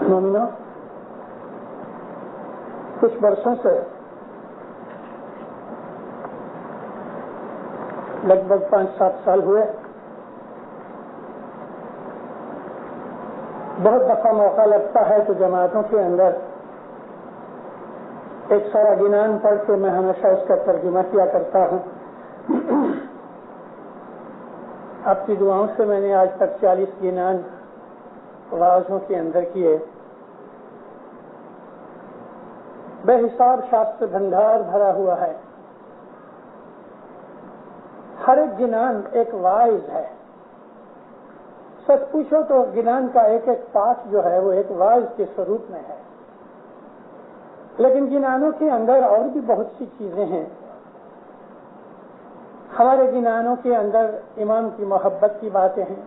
مومنوں، کچھ برسوں سے لگ بھگ 5-7 سال ہوئے، بہت دفعہ موقع لگتا ہے تو جماعتوں کے اندر ایک سارا گنان پڑھ کے میں ہمیشہ اس کا ترجمہ کیا کرتا ہوں۔ آپ کی دعاؤں سے میں نے آج تک 40 گنان واعظوں کے اندر کیے۔ بے حساب شاستر بھنڈار بھرا ہوا ہے، ہر ایک گنان ایک واعظ ہے۔ سچ پوچھو تو گنان کا ایک ایک پاٹ جو ہے وہ ایک واعظ کے سوروپ میں ہے، لیکن گنانوں کے اندر اور بھی بہت سی چیزیں ہیں۔ ہمارے گنانوں کے اندر امام کی محبت کی باتیں ہیں،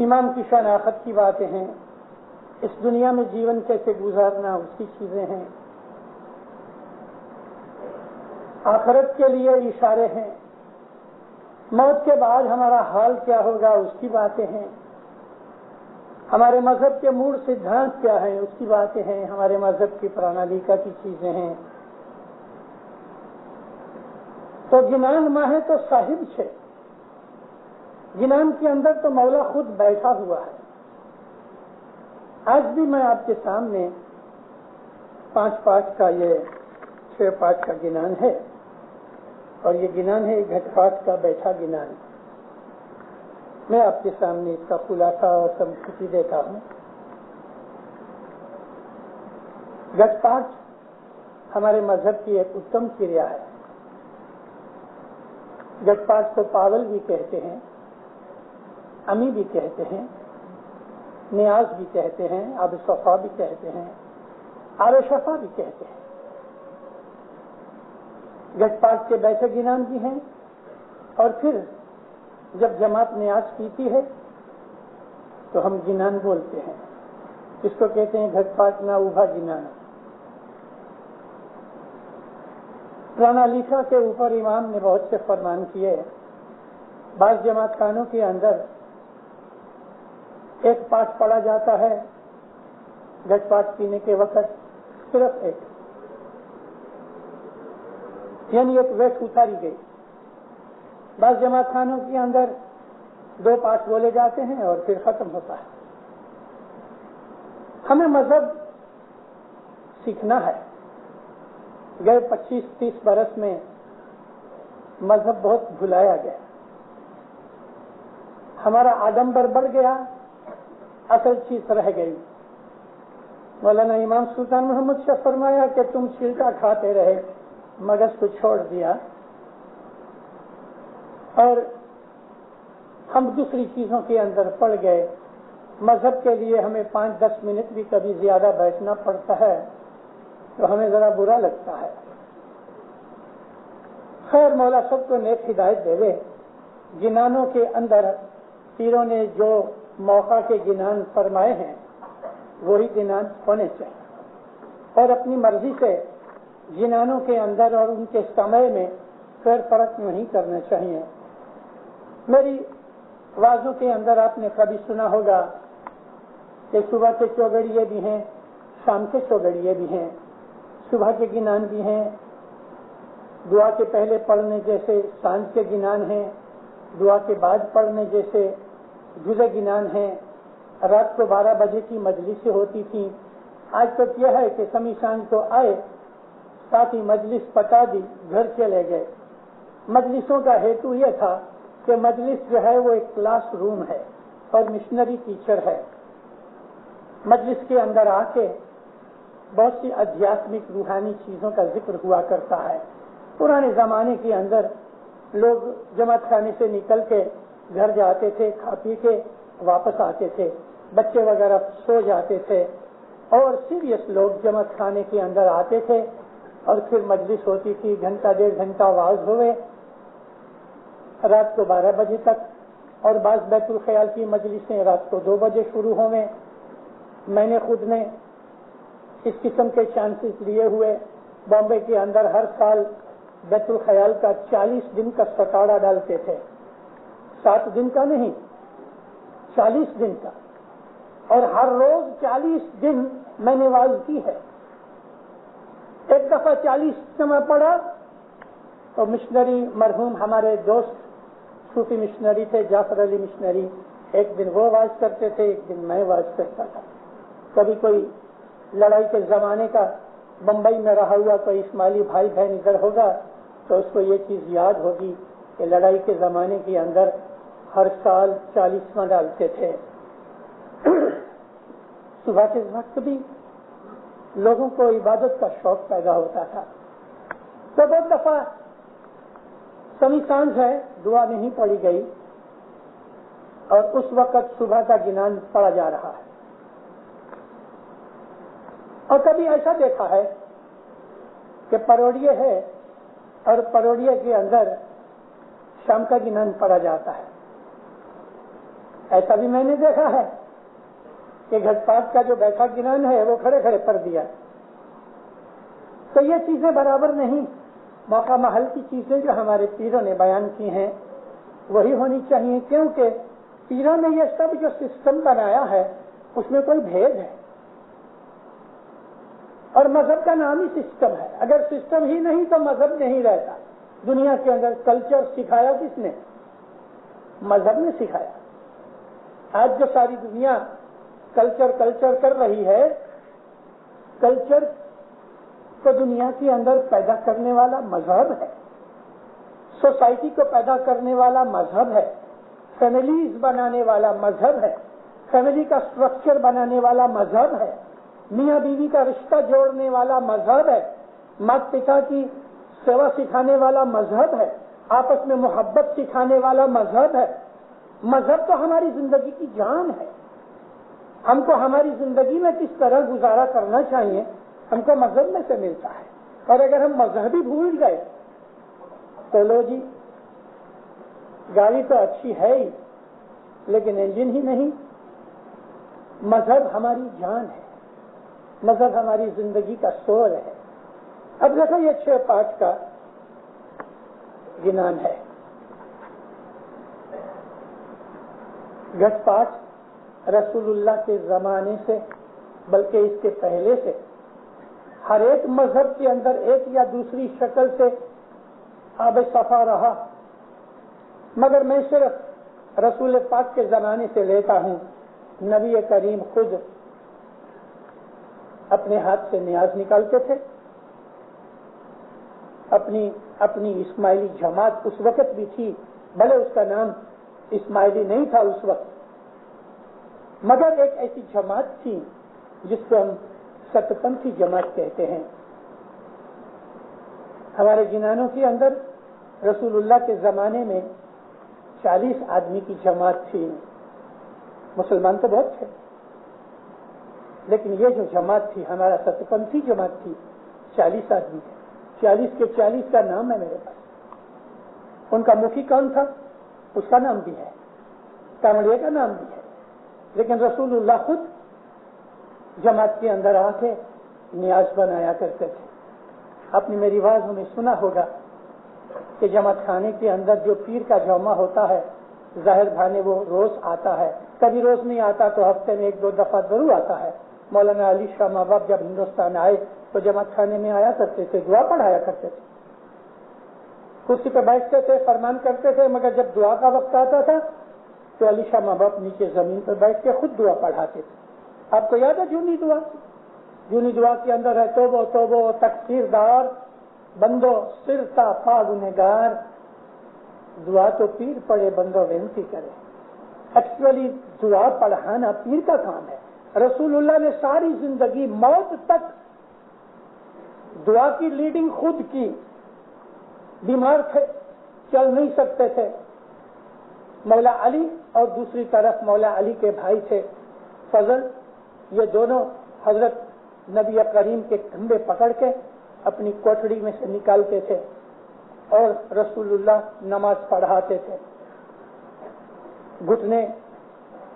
امام کی شناخت کی باتیں ہیں، اس دنیا میں جیون کیسے گزارنا اس کی چیزیں ہیں، آخرت کے لیے اشارے ہیں، موت کے بعد ہمارا حال کیا ہوگا اس کی باتیں ہیں، ہمارے مذہب کے مول سدھانت کیا ہے اس کی باتیں ہیں، ہمارے مذہب کی پرانالیکا کی چیزیں ہیں۔ تو گنان ماہ تو صاحب چھے، گنان کے اندر تو مولا خود بیٹھا ہوا ہے۔ آج بھی میں آپ کے سامنے 5 پاٹ کا یہ 6 پاٹ کا گنان ہے، اور یہ گنان ہے گھٹ پاٹ کا بیٹھا گنان۔ میں آپ کے سامنے اس کا خلاصہ اور سمجھوتی دیتا ہوں۔ گھٹ پاٹ ہمارے مذہب کی ایک اتم کریا ہے۔ گھٹ پاٹ کو پاول بھی کہتے ہیں، امی بھی کہتے ہیں، نیاز بھی کہتے ہیں، آب صفا بھی کہتے ہیں، آب شفا بھی کہتے ہیں۔ گھٹ پاٹ کے بیٹھے گنان بھی ہیں، اور پھر جب جماعت نیاز پیتی ہے تو ہم گنان بولتے ہیں، اس کو کہتے ہیں گھٹ پاٹ نہ اوبھا گنان۔ پرانالیکا کے اوپر امام نے بہت سے فرمان کیے۔ بعض جماعت خانوں کے اندر ایک پاٹ پڑا جاتا ہے گھٹ پاٹ پینے کے وقت، صرف ایک، یعنی ایک ویٹ اتاری گئی۔ بعض جماعت خانوں کے اندر 2 پاٹ بولے جاتے ہیں اور پھر ختم ہوتا ہے۔ ہمیں مذہب سیکھنا ہے۔ گئے 25-30 برس میں مذہب بہت بھلایا گیا، ہمارا آڈمبر بڑھ گیا، اصل چیز رہ گئی۔ مولانا امام سلطان محمد شاہ فرمایا کہ تم چھلکا کھاتے رہے، مغز کو چھوڑ دیا، اور ہم دوسری چیزوں کے اندر پڑ گئے۔ مذہب کے لیے ہمیں 5-10 منٹ بھی کبھی زیادہ بیٹھنا پڑتا ہے تو ہمیں ذرا برا لگتا ہے۔ خیر مولا سب کو نیک ہدایت دے دے۔ گنانوں کے اندر پیروں نے جو موقع کے گنان فرمائے ہیں وہی گنان ہونے چاہیے، اور اپنی مرضی سے گنانوں کے اندر اور ان کے سمے میں پھر فرق نہیں کرنا چاہیے۔ میری واعظوں کے اندر آپ نے کبھی سنا ہوگا کہ صبح کے چوگڑیے بھی ہیں، شام کے چوگڑیے بھی ہیں، صبح کے گنان بھی ہیں، دعا کے پہلے پڑھنے جیسے سانج کے گنان ہیں، دعا کے بعد پڑھنے جیسے جزے گنان ہیں۔ رات کو 12 بجے کی مجلس ہوتی تھی، آج تک یہ ہے کہ سمی سانج کو آئے، ساتھ ہی مجلس پکا دی، گھر چلے گئے۔ مجلسوں کا ہیتو یہ تھا کہ مجلس جو ہے وہ ایک کلاس روم ہے اور مشنری ٹیچر ہے۔ مجلس کے اندر آ کے بہت سی ادھیاتمک روحانی چیزوں کا ذکر ہوا کرتا ہے۔ پرانے زمانے کے اندر لوگ جماعت خانے سے نکل کے گھر جاتے تھے، کھا پی کے واپس آتے تھے، بچے وغیرہ سو جاتے تھے، اور سیریس لوگ جماعت خانے کے اندر آتے تھے، اور پھر مجلس ہوتی تھی، 1-1.5 گھنٹہ واعظ ہوئے رات کو 12 بجے تک، اور بعض بیت الخیال کی مجلسیں رات کو 2 بجے شروع ہوئے۔ میں نے خود نے اس قسم کے چانسز لیے ہوئے۔ بامبے کے اندر ہر سال بیت الخیال کا 40 دن کا ستاڑا ڈالتے تھے، 7 دن کا نہیں، 40 دن کا، اور ہر روز 40 دن میں نے واعظ کی ہے. ایک دفعہ 40 جمع پڑا تو مشنری مرحوم ہمارے دوست صوفی مشنری تھے جعفر علی مشنری، ایک دن وہ واعظ کرتے تھے، ایک دن میں واعظ کرتا تھا. کبھی کوئی لڑائی کے زمانے کا بمبئی میں رہا ہوا کوئی اسماعیلی بھائی بہن ادھر ہوگا تو اس کو یہ چیز یاد ہوگی کہ لڑائی کے زمانے کے اندر ہر سال 40واں ڈالتے تھے. صبح کے وقت بھی لوگوں کو عبادت کا شوق پیدا ہوتا تھا. تو بہت دفعہ سمی سانز ہے دعا نہیں پڑھی گئی اور اس وقت صبح کا گنان پڑا جا رہا ہے. اور کبھی ایسا دیکھا ہے کہ پروڑیے ہے اور پروڑیے کے اندر شام کا گنان پڑا جاتا ہے. ایسا بھی میں نے دیکھا ہے کہ گھٹ پاٹ کا جو بیٹھا گنان ہے وہ کھڑے کھڑے پڑ دیا. تو یہ چیزیں برابر نہیں. موقع محل کی چیزیں جو ہمارے پیروں نے بیان کی ہیں وہی ہونی چاہیے، کیونکہ پیروں نے یہ سب جو سسٹم بنایا ہے اس میں کوئی بھید ہے. اور مذہب کا نام ہی سسٹم ہے. اگر سسٹم ہی نہیں تو مذہب نہیں رہتا. دنیا کے اندر کلچر سکھایا کس نے؟ مذہب نے سکھایا. آج جو ساری دنیا کلچر کر رہی ہے، کلچر کو دنیا کے اندر پیدا کرنے والا مذہب ہے. سوسائٹی کو پیدا کرنے والا مذہب ہے. فیملیز بنانے والا مذہب ہے. فیملی کا اسٹرکچر بنانے والا مذہب ہے. میاں بیوی کا رشتہ جوڑنے والا مذہب ہے. ماتا پتا کی سیوا سکھانے والا مذہب ہے. آپس میں محبت سکھانے والا مذہب ہے. مذہب تو ہماری زندگی کی جان ہے. ہم کو ہماری زندگی میں کس طرح گزارا کرنا چاہیے ہم کو مذہب میں سے ملتا ہے. اور اگر ہم مذہب ہی بھول گئے تو لو جی گاڑی تو اچھی ہے ہی لیکن انجن ہی نہیں. مذہب ہماری جان ہے. مذہب ہماری زندگی کا سول ہے. اب دیکھو یہ 6-5 کا گنان ہے. گھٹ پاٹ رسول اللہ کے زمانے سے بلکہ اس کے پہلے سے ہر ایک مذہب کے اندر ایک یا دوسری شکل سے آب صفا رہا، مگر میں صرف رسول پاک کے زمانے سے لیتا ہوں. نبی کریم خود اپنے ہاتھ سے نیاز نکالتے تھے. اپنی اسماعیلی جماعت اس وقت بھی تھی، بھلے اس کا نام اسماعیلی نہیں تھا اس وقت، مگر ایک ایسی جماعت تھی جس کو ہم ستپنتھی جماعت کہتے ہیں. ہمارے گنانوں کے اندر رسول اللہ کے زمانے میں 40 آدمی کی جماعت تھی. مسلمان تو بہت تھے لیکن یہ جو جماعت تھی ہمارا ستپنتھی جماعت تھی 40 آدمی تھے. 40 کے 40 کا نام ہے میرے پاس. ان کا مکھی کون تھا اس کا نام بھی ہے، کامڑیے کا نام بھی ہے. لیکن رسول اللہ خود جماعت کے اندر آ کے نیاز بنایا کرتے تھے. آپ نے میری آوازوں میں سنا ہوگا کہ جماعت خانے کے اندر جو پیر کا جمعہ ہوتا ہے ظاہر بھانے وہ روز آتا ہے، کبھی روز نہیں آتا تو ہفتے میں 1-2 دفعہ ضرور آتا ہے. مولانا علی شاہ ماں باپ جب ہندوستان آئے تو جماعت خانے میں آیا کرتے تھے، دعا پڑھایا کرتے تھے. کرسی پہ بیٹھتے تھے، فرمان کرتے تھے، مگر جب دعا کا وقت آتا تھا تو علی شاہ ماں باپ نیچے زمین پر بیٹھ کے خود دعا پڑھاتے تھے. آپ کو یاد ہے جونی دعا؟ جونی دعا کے اندر ہے توبو توبو تقصیر دار بندو سرتا پا گنہگار، دعا تو پیر پڑے بندو وینتی کرے. ایکچولی دعا پڑھانا پیر کا کام ہے. رسول اللہ نے ساری زندگی موت تک دعا کی لیڈنگ خود کی. بیمار تھے، چل نہیں سکتے تھے. مولا علی اور دوسری طرف مولا علی کے بھائی تھے فضل، یہ دونوں حضرت نبی کریم کے کندھے پکڑ کے اپنی کوٹڑی میں سے نکالتے تھے اور رسول اللہ نماز پڑھاتے تھے. گھٹنے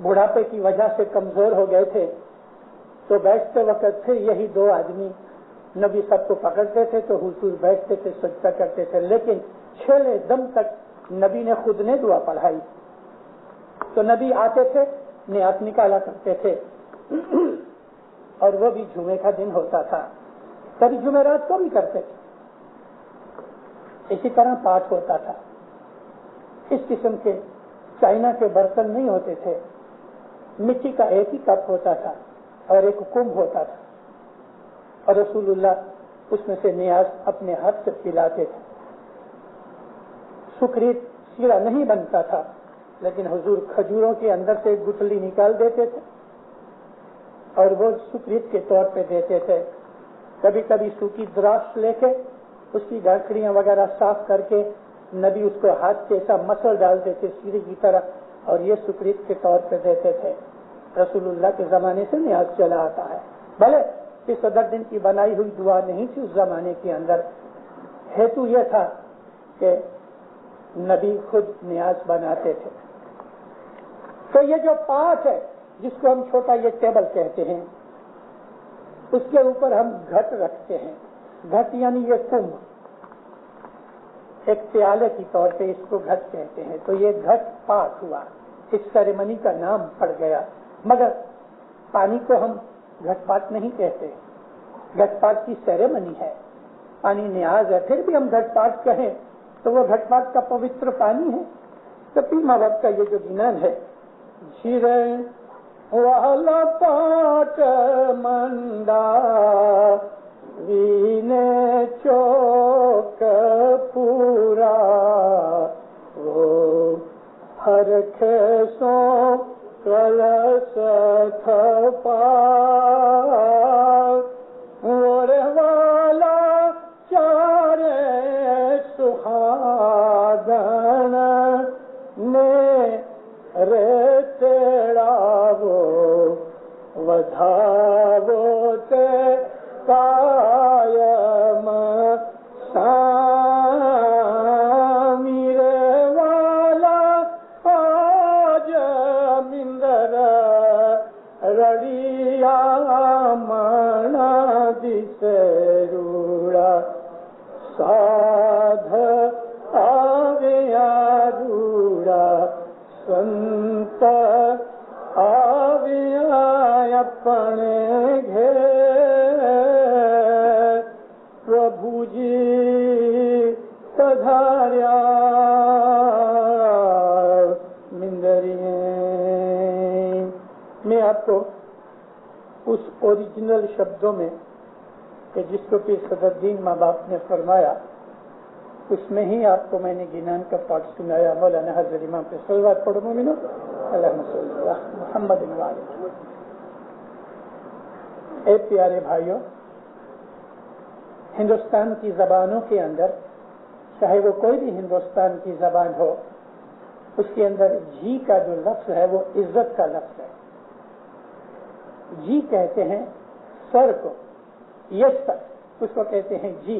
بڑھاپے کی وجہ سے کمزور ہو گئے تھے تو بیٹھتے وقت پھر یہی 2 آدمی نبی سب کو پکڑتے تھے تو حضور بیٹھتے تھے، سجدہ کرتے تھے. لیکن 6 دم تک نبی نے خود نے دعا پڑھائی. تو نبی آتے تھے، نیاز نکالا کرتے تھے. اور وہ بھی جمعے کا دن ہوتا تھا، کبھی جمعرات کو بھی کرتے تھے۔ اسی طرح پاٹ ہوتا تھا۔ اس قسم کے چائنا کے برتن نہیں ہوتے تھے، مٹی کا ایک ہی کپ ہوتا تھا اور ایک کمب ہوتا تھا، اور رسول اللہ اس میں سے نیاز اپنے ہاتھ سے پلاتے تھے۔ سکریت سیڑھا نہیں بنتا تھا، لیکن حضور کھجوروں کے اندر سے گٹلی نکال دیتے تھے اور وہ سکریت کے طور پہ دیتے تھے۔ کبھی کبھی سوکھی درخت لے کے اس کی گاکھڑیاں وغیرہ صاف کر کے نبی اس کو ہاتھ سے ایسا مسل ڈالتے تھے سیڑھی کی طرح، اور یہ سکریت کے طور پہ دیتے تھے۔ رسول اللہ کے زمانے سے نیاز چلا آتا ہے، بھلے کہ 70 دن کی بنائی ہوئی دعا نہیں تھی اس زمانے کے اندر، ہیتو یہ تھا کہ نبی خود نیاز بناتے تھے۔ تو یہ جو پاٹ ہے جس کو ہم چھوٹا یہ ٹیبل کہتے ہیں، اس کے اوپر ہم گھٹ رکھتے ہیں۔ گھٹ یعنی یہ کمب، ایک پیالے کی طور پہ اس کو گھٹ کہتے ہیں۔ تو یہ گھٹ پاٹ ہوا، اس سیریمنی کا نام پڑ گیا، مگر پانی کو ہم گھٹ پاٹ نہیں کہتے، گھٹ پاٹ کی سیریمنی ہے، پانی نیاز ہے، پھر بھی ہم گھٹ پاٹ کہیں تو وہ گھٹ پاٹ کا پوتر پانی ہے۔ تو پیما وقت کا یہ جو گنان ہے، جھیرے والا پاٹ منڈا وینے چوک پورا، وہ ہر کھیسوں کلس تھپا، اور والا چارے سہاگن نے رے تیڑا وہ ودھاو تے قائم میرے والا آج مندر رڑیا منا دس روڑا سادھ آویا روڑا سنت آویا اپنے گھر، پربھو جی پدھاریا مندریے۔ میں آپ کو اس اوریجنل شبدوں میں کہ جس کو پیر صدرالدین ماں باپ نے فرمایا، اس میں ہی آپ کو میں نے گنان کا پاٹ سنایا۔ مولانا حضرت امام پہ صلوات پڑھو مومنو، اللہم صلی اللہ محمد وعلیہ۔ اے پیارے بھائیوں، ہندوستان کی زبانوں کے اندر، چاہے وہ کوئی بھی ہندوستان کی زبان ہو، اس کے اندر جی کا جو لفظ ہے وہ عزت کا لفظ ہے۔ جی کہتے ہیں سر کو، یس سر، اس کو کہتے ہیں جی۔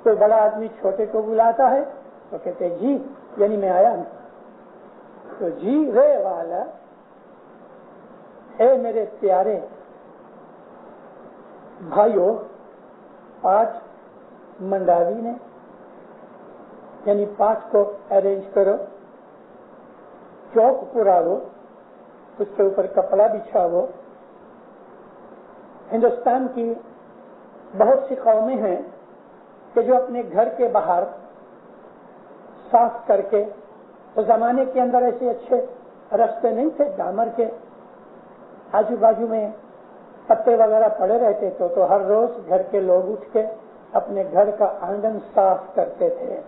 کوئی بڑا آدمی چھوٹے کو بلاتا ہے تو کہتے ہیں جی، یعنی میں آیا ہوں۔ تو جی رے والا، اے میرے پیارے بھائیوں، پاٹ منڈاوی نے، یعنی پاٹ کو ارینج کرو، چوک پراو، اس کے اوپر کپڑا بچھاو۔ ہندوستان کی بہت سی قومیں ہیں کہ جو اپنے گھر کے باہر صاف کر کے، اس زمانے کے اندر ایسے اچھے رستے نہیں تھے ڈامر کے، آجو باجو میں پتے وغیرہ پڑے رہتے تھے، تو ہر روز گھر کے لوگ اٹھ کے اپنے گھر کا آنگن صاف کرتے تھے،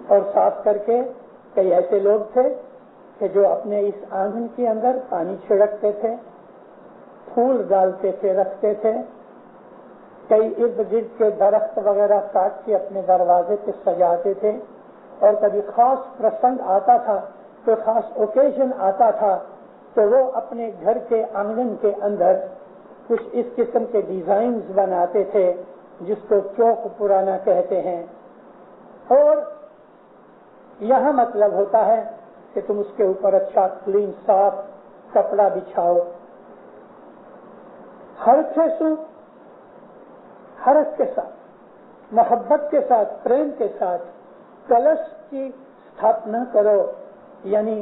اور صاف کر کے کئی ایسے لوگ تھے کہ جو اپنے اس آنگن کے اندر پانی چھڑکتے تھے، پھول ڈالتے تھے، رکھتے تھے، کئی ارد گرد کے درخت وغیرہ کاٹ کے اپنے دروازے پہ سجاتے تھے، اور کبھی خاص پرسنگ آتا تھا، کوئی خاص اوکیزن آتا تھا، تو وہ اپنے گھر کے آنگن کے اندر کچھ اس قسم کے ڈیزائنز بناتے تھے جس کو چوک پرانا کہتے ہیں۔ اور یہاں مطلب ہوتا ہے کہ تم اس کے اوپر اچھا کلین صاف کپڑا بچھاؤ، ہر کھیسو، حرکت کے ساتھ، محبت کے ساتھ، پریم کے ساتھ کلش کی استھاپنا کرو، یعنی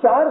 4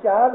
4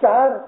4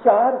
4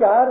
4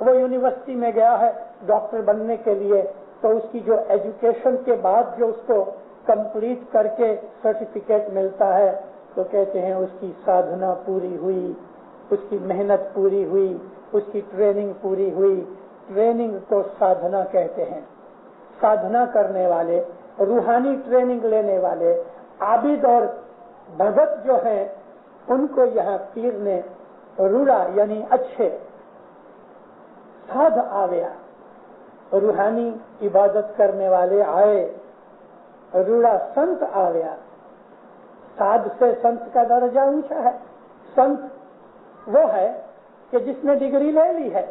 وہ یونیورسٹی میں گیا ہے ڈاکٹر بننے کے لیے، تو اس کی جو ایجوکیشن کے بعد جو اس کو کمپلیٹ کر کے سرٹیفکیٹ ملتا ہے تو کہتے ہیں اس کی سادھنا پوری ہوئی، اس کی محنت پوری ہوئی، اس کی ٹریننگ پوری ہوئی۔ ٹریننگ کو سادھنا کہتے ہیں۔ سادھنا کرنے والے، روحانی ٹریننگ لینے والے عابد اور بھگت جو ہیں ان کو یہاں پیر نے روڑا یعنی اچھے سادھ آویا، روحانی عبادت کرنے والے آئے، روڑا سنت آویا۔ سادھ سے سنت کا درجہ اونچا ہے۔ سنت وہ ہے کہ جس نے ڈگری لے لی ہے،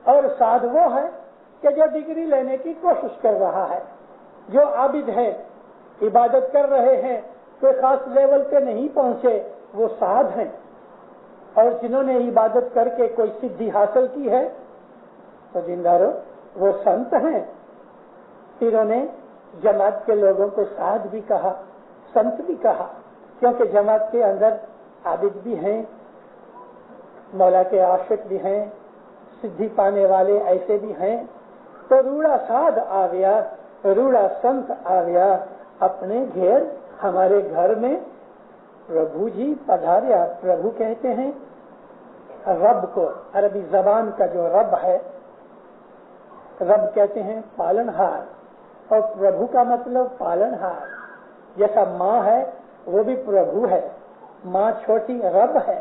اور سادھ وہ ہے کہ جو ڈگری لینے کی کوشش کر رہا ہے۔ جو عابد ہے، عبادت کر رہے ہیں، کوئی خاص لیول پہ نہیں پہنچے، وہ سادھ ہیں۔ اور جنہوں نے عبادت کر کے کوئی سدھی حاصل کی ہے تو دیندارو وہ سنت ہیں۔ پیروں نے جماعت کے لوگوں کو سادھ بھی کہا، سنت بھی کہا، کیونکہ جماعت کے اندر عابد بھی ہیں، مولا کے عاشق بھی ہیں، سدھی پانے والے ایسے بھی ہیں۔ تو روڑا سادھ آ گیا، روڑا سنت آ گیا اپنے گھر، ہمارے گھر میں پربھو جی پدھاریا۔ پربھو کہتے ہیں رب کو، عربی زبان کا جو رب ہے، رب کہتے ہیں پالنہار، اور پربھو کا مطلب پالنہار۔ جیسا ماں ہے وہ بھی پربھو ہے، ماں چھوٹی رب ہے،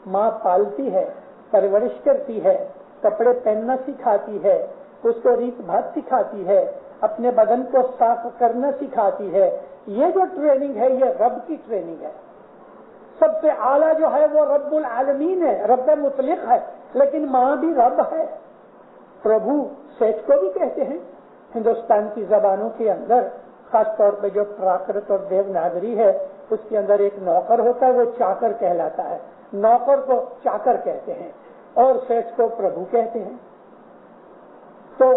ماں پالتی ہے، پرورش کرتی ہے، کپڑے پہننا سکھاتی ہے، اس کو ریت بھات سکھاتی ہے، اپنے بدن کو صاف کرنا سکھاتی ہے۔ یہ جو ٹریننگ ہے یہ رب کی ٹریننگ ہے۔ سب سے اعلیٰ جو ہے وہ رب العالمین ہے، رب مطلق ہے، لیکن ماں بھی رب ہے۔ پربھو سیٹ کو بھی کہتے ہیں ہندوستان کی زبانوں کے اندر، خاص طور پہ جو پراکرت اور دیوناگری ہے اس کے اندر ایک نوکر ہوتا ہے، وہ چاکر کہلاتا ہے۔ نوکر کو چاکر کہتے ہیں اور سیٹ کو پربھو کہتے ہیں۔ تو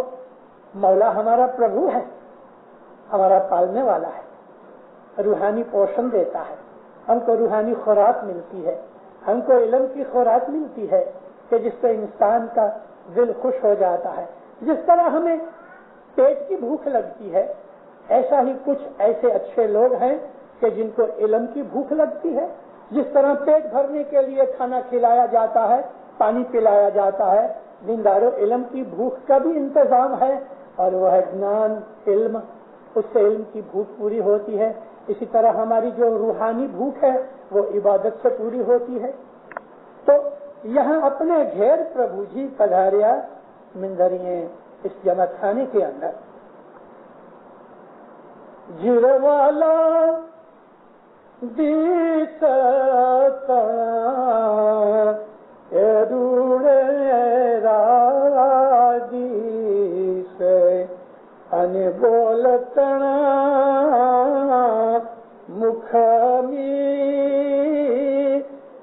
مولا ہمارا پربھو ہے، ہمارا پالنے والا ہے، روحانی پوشن دیتا ہے، ہم کو روحانی خوراک ملتی ہے، ہم کو علم کی خوراک ملتی ہے کہ جس سے انسان کا دل خوش ہو جاتا ہے۔ جس طرح ہمیں پیٹ کی بھوک لگتی ہے، ایسا ہی کچھ ایسے اچھے لوگ ہیں کہ جن کو علم کی بھوک لگتی ہے۔ جس طرح پیٹ بھرنے کے لیے کھانا کھلایا جاتا ہے، پانی پلایا جاتا ہے، دیندارو علم کی بھوک کا بھی انتظام ہے، اور وہ ہے جنان، علم، اس سے علم کی بھوک پوری ہوتی ہے۔ اسی طرح ہماری جو روحانی بھوک ہے وہ عبادت سے پوری ہوتی ہے۔ تو یہاں اپنے گھر پربھو جی پدھاریا مندریے اس جماعت خانے کے اندر۔ جر والا دیستا روڑے رادی سے ان بولتنا مکھمی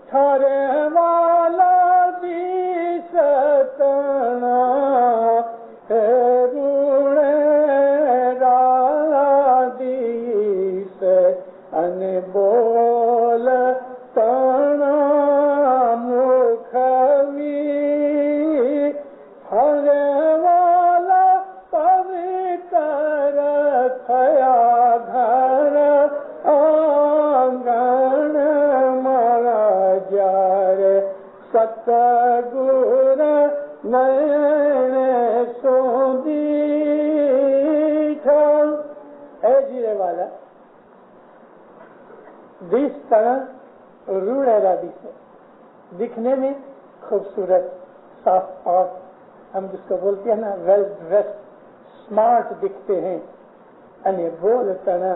تھارے والا دیستنا روڑے رادی سے ان بولتنا مکھمی تھارے والا پوتر تھیا گھر آنگن مارا جار ست گر نین سوندی اے جیرے والا بیس طرح روڑے رادی سے دکھنے میں خوبصورت، صاف پاک، ہم جس کو بولتے ہیں نا ویل ڈریسڈ، اسمارٹ دکھتے ہیں۔ انہیں بولتنا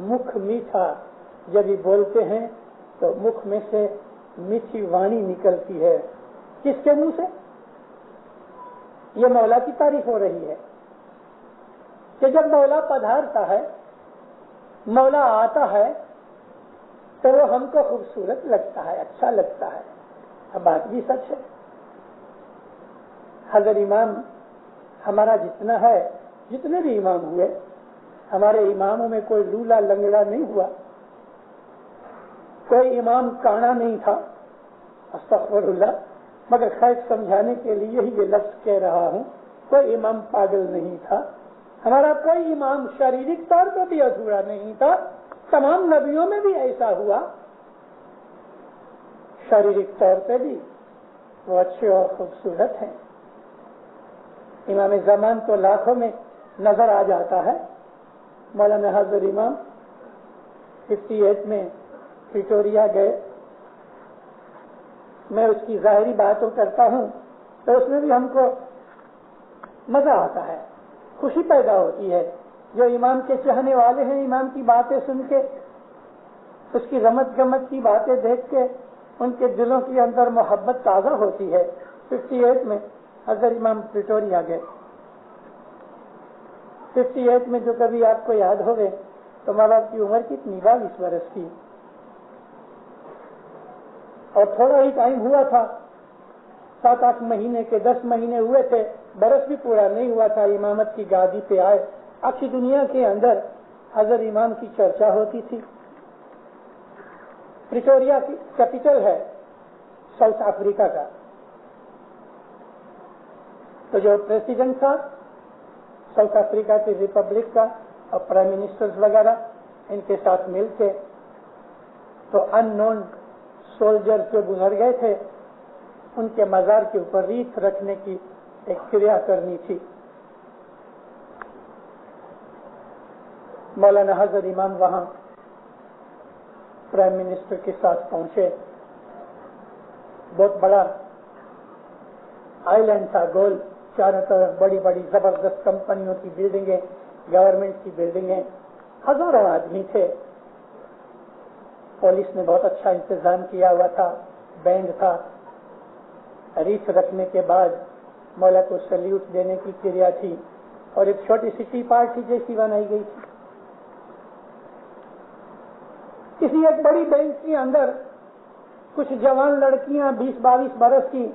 مکھ میٹھا، جب یہ بولتے ہیں تو مکھ میں سے میٹھی وانی نکلتی ہے۔ کس کے منہ سے؟ یہ مولا کی تعریف ہو رہی ہے کہ جب مولا پدھارتا ہے، مولا آتا ہے تو وہ ہم کو خوبصورت لگتا ہے، اچھا لگتا ہے۔ اب بات بھی سچ ہے۔ حضرت امام ہمارا جتنا ہے، جتنے بھی امام ہوئے، ہمارے اماموں میں کوئی لولا لنگڑا نہیں ہوا، کوئی امام کانا نہیں تھا، استغفر اللہ، مگر خیر سمجھانے کے لیے ہی یہ لفظ کہہ رہا ہوں، کوئی امام پاگل نہیں تھا، ہمارا کوئی امام شاریرک طور پہ بھی ادھورا نہیں تھا، تمام نبیوں میں بھی ایسا ہوا، شاریرک طور پہ بھی وہ اچھے اور خوبصورت ہیں۔ امام زمان تو لاکھوں میں نظر آ جاتا ہے۔ مولانا حضرت امام 58 میں پریٹوریا گئے، میں اس کی ظاہری باتوں کرتا ہوں تو اس میں بھی ہم کو مزہ آتا ہے، خوشی پیدا ہوتی ہے۔ جو امام کے چاہنے والے ہیں، امام کی باتیں سن کے، اس کی رمت گمت کی باتیں دیکھ کے ان کے دلوں کے اندر محبت تازہ ہوتی ہے۔ 58 میں حضرت امام پریٹوریا گئے۔ 58 میں جو کبھی آپ کو یاد ہوگے تو مولا کی عمر کتنی 22 برس کی، اور تھوڑا ہی ٹائم ہوا تھا، 7-8 مہینے کے 10 مہینے ہوئے تھے، برس بھی پورا نہیں ہوا تھا امامت کی گادی پہ آئے۔ اکثر دنیا کے اندر حضرت امام کی چرچا ہوتی تھی۔ پریٹوریا کی کیپٹل ہے ساؤتھ افریقہ کا، تو جو پریزیڈنٹ تھا ساؤتھ افریقہ کی ریپبلک کا اور پرائم منسٹر وغیرہ ان کے ساتھ مل کے تو ان نون سولجر جو گزر گئے تھے ان کے مزار کے اوپر ریت رکھنے کی ایک کریا کرنی تھی۔ مولانا حضرت امام وہاں پرائم منسٹر کے ساتھ پہنچے۔ بہت بڑا آئی لینڈ تھا، گول، چاروں طرف بڑی بڑی زبردست کمپنیوں کی بلڈنگیں، گورنمنٹ کی بلڈنگیں، ہزاروں آدمی تھے۔ پولیس نے بہت اچھا انتظام کیا ہوا تھا، بینڈ تھا۔ ریت رکھنے کے بعد مولا کو سلیوٹ دینے کی کریا تھی اور ایک چھوٹی سی ٹی پارٹی جیسی بنائی گئی تھی۔ کسی ایک بڑی بینچ کے اندر کچھ جوان لڑکیاں 20-22 برس کی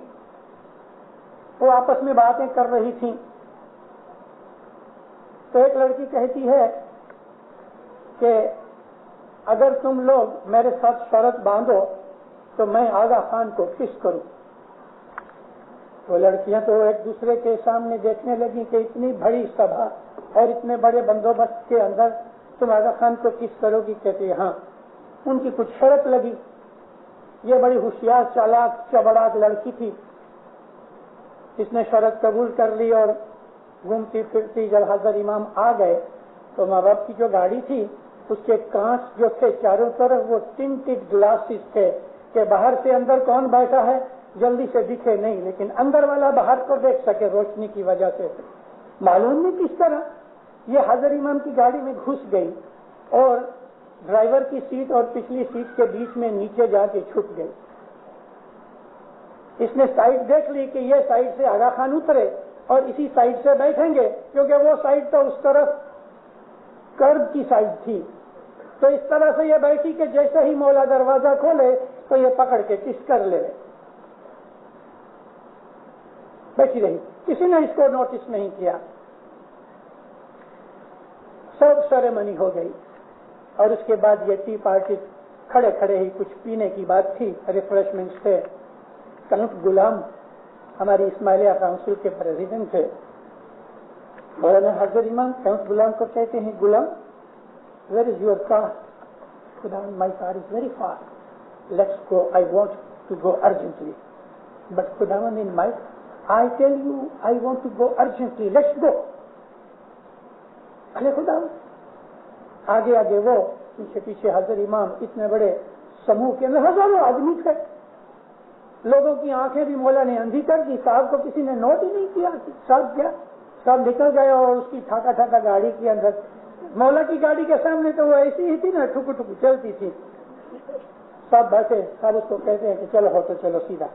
وہ آپس میں باتیں کر رہی تھیں، تو ایک لڑکی کہتی ہے کہ اگر تم لوگ میرے ساتھ شرط باندھو تو میں آغا خان کو کس کروں۔ وہ لڑکیاں تو ایک دوسرے کے سامنے دیکھنے لگی کہ اتنی بڑی سبھا اور اتنے بڑے بندوبست کے اندر تم آغا خان کو کس کرو گی؟ کہتے ہاں۔ ان کی کچھ شرط لگی۔ یہ بڑی ہوشیار چالاک چبڑاک لڑکی تھی، اس نے شرط قبول کر لی اور گھومتی پھرتی جب حضرت امام آ گئے تو ماں باپ کی جو گاڑی تھی اس کے کانچ جو تھے چاروں طرف وہ ٹنٹڈ گلاسز تھے کہ باہر سے اندر کون بیٹھا ہے جلدی سے دکھے نہیں، لیکن اندر والا باہر کو دیکھ سکے روشنی کی وجہ سے۔ معلوم نہیں کس طرح یہ حضرت امام کی گاڑی میں گھس گئی اور ڈرائیور کی سیٹ اور پچھلی سیٹ کے بیچ میں نیچے جا کے چھپ گئی۔ اس نے سائڈ دیکھ لی کہ یہ سائڈ سے آغا خان اترے اور اسی سائڈ سے بیٹھیں گے، کیونکہ وہ سائڈ تو اس طرف کرب کی سائڈ تھی، تو اس طرح سے یہ بیٹھی کہ جیسے ہی مولا دروازہ کھولے تو یہ پکڑ کے کس کر لے، بیٹھی رہی، کسی نے اس کو نوٹس نہیں کیا۔ سب سیریمنی ہو گئی اور اس کے بعد یہ ٹی پارٹی کھڑے کھڑے ہی کچھ پینے کی بات تھی، ریفریشمنٹس تھے۔ کنٹ غلام ہماری اسماعیلیہ کاؤنسل کے پریزیڈنٹ تھے، مولانا حضرت امام کنٹ غلام کو کہتے ہیں Ghulam where is your car? خدا my car is very far, let's go, I want to go urgently, but خدا in my I tell you, I want to go urgently. Let's go. ارے خدا، آگے آگے وہ، پیچھے پیچھے حضرت امام، اتنے بڑے سموہ کے اندر ہزاروں آدمی تھے۔ لوگوں کی آنکھیں بھی مولا نے اندھی کر دی، صاحب کو کسی نے نوٹ ہی نہیں کیا، صاحب کیا، صاحب نکل گئے اور اس کی ٹھاکا ٹھاکا گاڑی کے اندر، مولا کی گاڑی کے سامنے تو وہ ایسی ہی تھی نا، ٹھکو ٹھکو چلتی تھی۔ صاحب بیٹھے، صاحب اس کو کہتے ہیں کہ چلو ہو تو چلو سیدھا،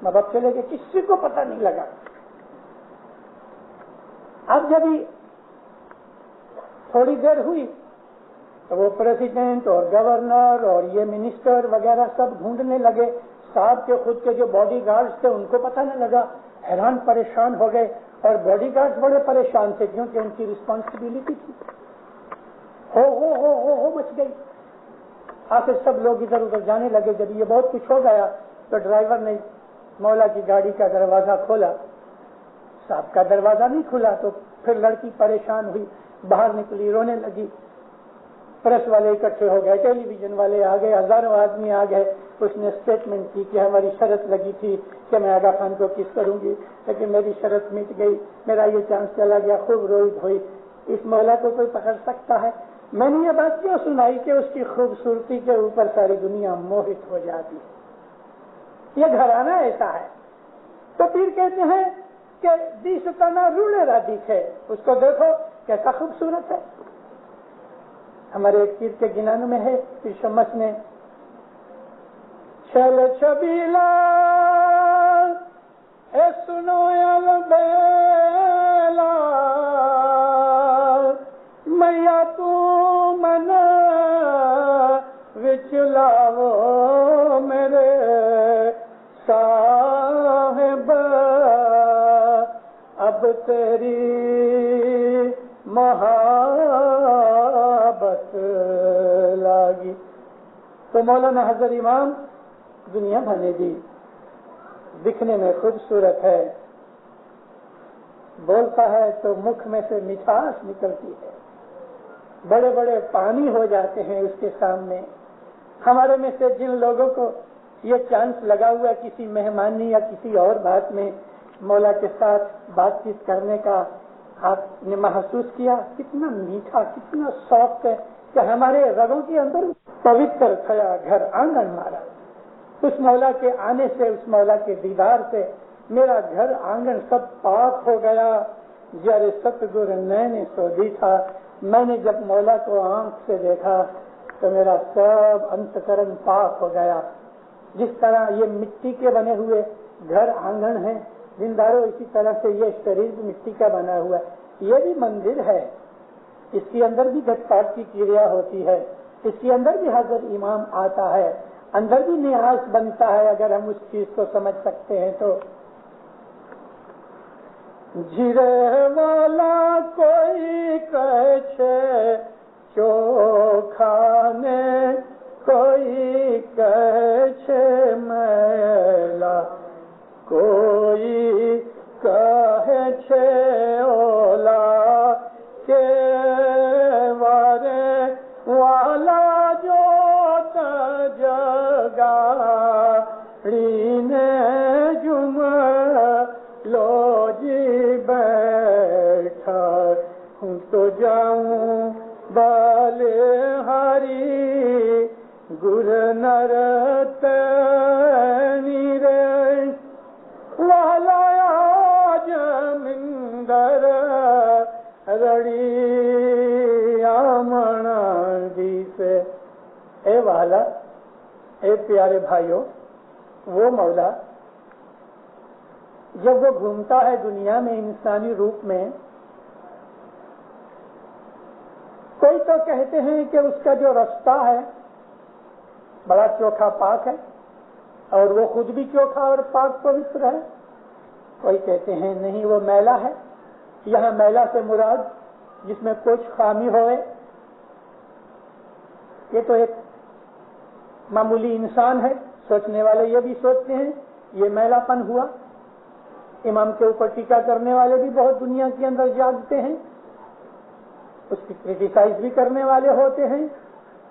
ماں باپ چلے گئے، کسی کو پتہ نہیں لگا۔ اب جب تھوڑی دیر ہوئی تو وہ پریزیڈنٹ اور گورنر اور یہ منسٹر وغیرہ سب ڈھونڈنے لگے، صاحب کے خود کے جو باڈی گارڈز تھے ان کو پتہ نہ لگا، حیران پریشان ہو گئے، اور باڈی گارڈز بڑے پریشان تھے کیونکہ ان کی رسپانسبلٹی تھی۔ ہو مچ گئی۔ آخر سب لوگ ادھر ادھر جانے لگے۔ جب یہ بہت کچھ ہو گیا تو ڈرائیور نے مولا کی گاڑی کا دروازہ کھولا، صاحب کا دروازہ نہیں کھلا، تو پھر لڑکی پریشان ہوئی، باہر نکلی، رونے لگی۔ پریس والے اکٹھے ہو گئے، ٹیلی ویژن والے آ گئے، ہزاروں آدمی آ گئے۔ اس نے اسٹیٹمنٹ کی کہ ہماری شرط لگی تھی کہ میں آغا خان کو کس کروں گی، لیکن میری شرط مٹ گئی، میرا یہ چانس چلا گیا۔ خوب روئی دھوئی۔ اس مولا کو کوئی پکڑ سکتا ہے؟ میں نے یہ بات کیوں سنائی کہ اس کی خوبصورتی کے اوپر ساری دنیا موہت ہو جاتی ہے۔ یہ گھرانہ ایسا ہے۔ تو پیر کہتے ہیں کہ دیس تنا روڑے را دکھے، اس کو دیکھو کیسا خوبصورت ہے۔ ہمارے ایک پیر کے گنان میں ہے، پیر شمس نے چل چھبیلا اے سنو البیلا میا تو من وچلاو میرے صاحب اب تیری محبت لاگی۔ تو مولانا حضرت امام دنیا بھرنے دی، دکھنے میں خوبصورت ہے، بولتا ہے تو مکھ میں سے مٹھاس نکلتی ہے، بڑے بڑے پانی ہو جاتے ہیں اس کے سامنے۔ ہمارے میں سے جن لوگوں کو یہ چانس لگا ہوا ہے کسی مہمانی یا کسی اور بات میں مولا کے ساتھ بات چیت کرنے کا، آپ نے محسوس کیا کتنا میٹھا، کتنا سافٹ ہے کہ ہمارے رگوں کے اندر پوتر تھیا گھر آنگن مارا۔ اس مولا کے آنے سے، اس مولا کے دیدار سے میرا گھر آنگن سب پاک ہو گیا۔ جرے ستگر نین سو دیکھا، میں نے جب مولا کو آنکھ سے دیکھا تو میرا سب انتکرن پاک ہو گیا۔ جس طرح یہ مٹی کے بنے ہوئے گھر آنگن ہیں دینداروں، اسی طرح سے یہ شریر بھی مٹی کا بنا ہوا ہے۔ یہ بھی مندر ہے، اس کے اندر بھی گھٹ پاٹ کی کریا ہوتی ہے، اس کے اندر بھی حضرت امام آتا ہے، اندر بھی نیاز بنتا ہے اگر ہم اس چیز کو سمجھ سکتے ہیں تو۔ جھرے والا کوئی کہے چوکھانے، کوئی کہے میلا، کوئی کہے اولا کے وارے والا جو تجگاڑی نے جم لو جی بیٹھا ہوں تو جاؤں بالہاری گر نرت نیرے والا جمندر رڑی آمن دی سے۔ اے والا، اے پیارے بھائیوں، وہ مولا جب وہ گھومتا ہے دنیا میں انسانی روپ میں، کوئی تو کہتے ہیں کہ اس کا جو رستہ ہے بڑا چوکھا پاک ہے اور وہ خود بھی چوکھا اور پاک پوتر ہے، کوئی کہتے ہیں نہیں وہ میلا ہے۔ یہاں میلا سے مراد جس میں کچھ خامی ہوئے، یہ تو ایک معمولی انسان ہے، سوچنے والے یہ بھی سوچتے ہیں یہ میلا پن ہوا۔ امام کے اوپر ٹیکا کرنے والے بھی بہت دنیا کے اندر جاگتے ہیں، اس کی کرٹیسائز بھی کرنے والے ہوتے ہیں،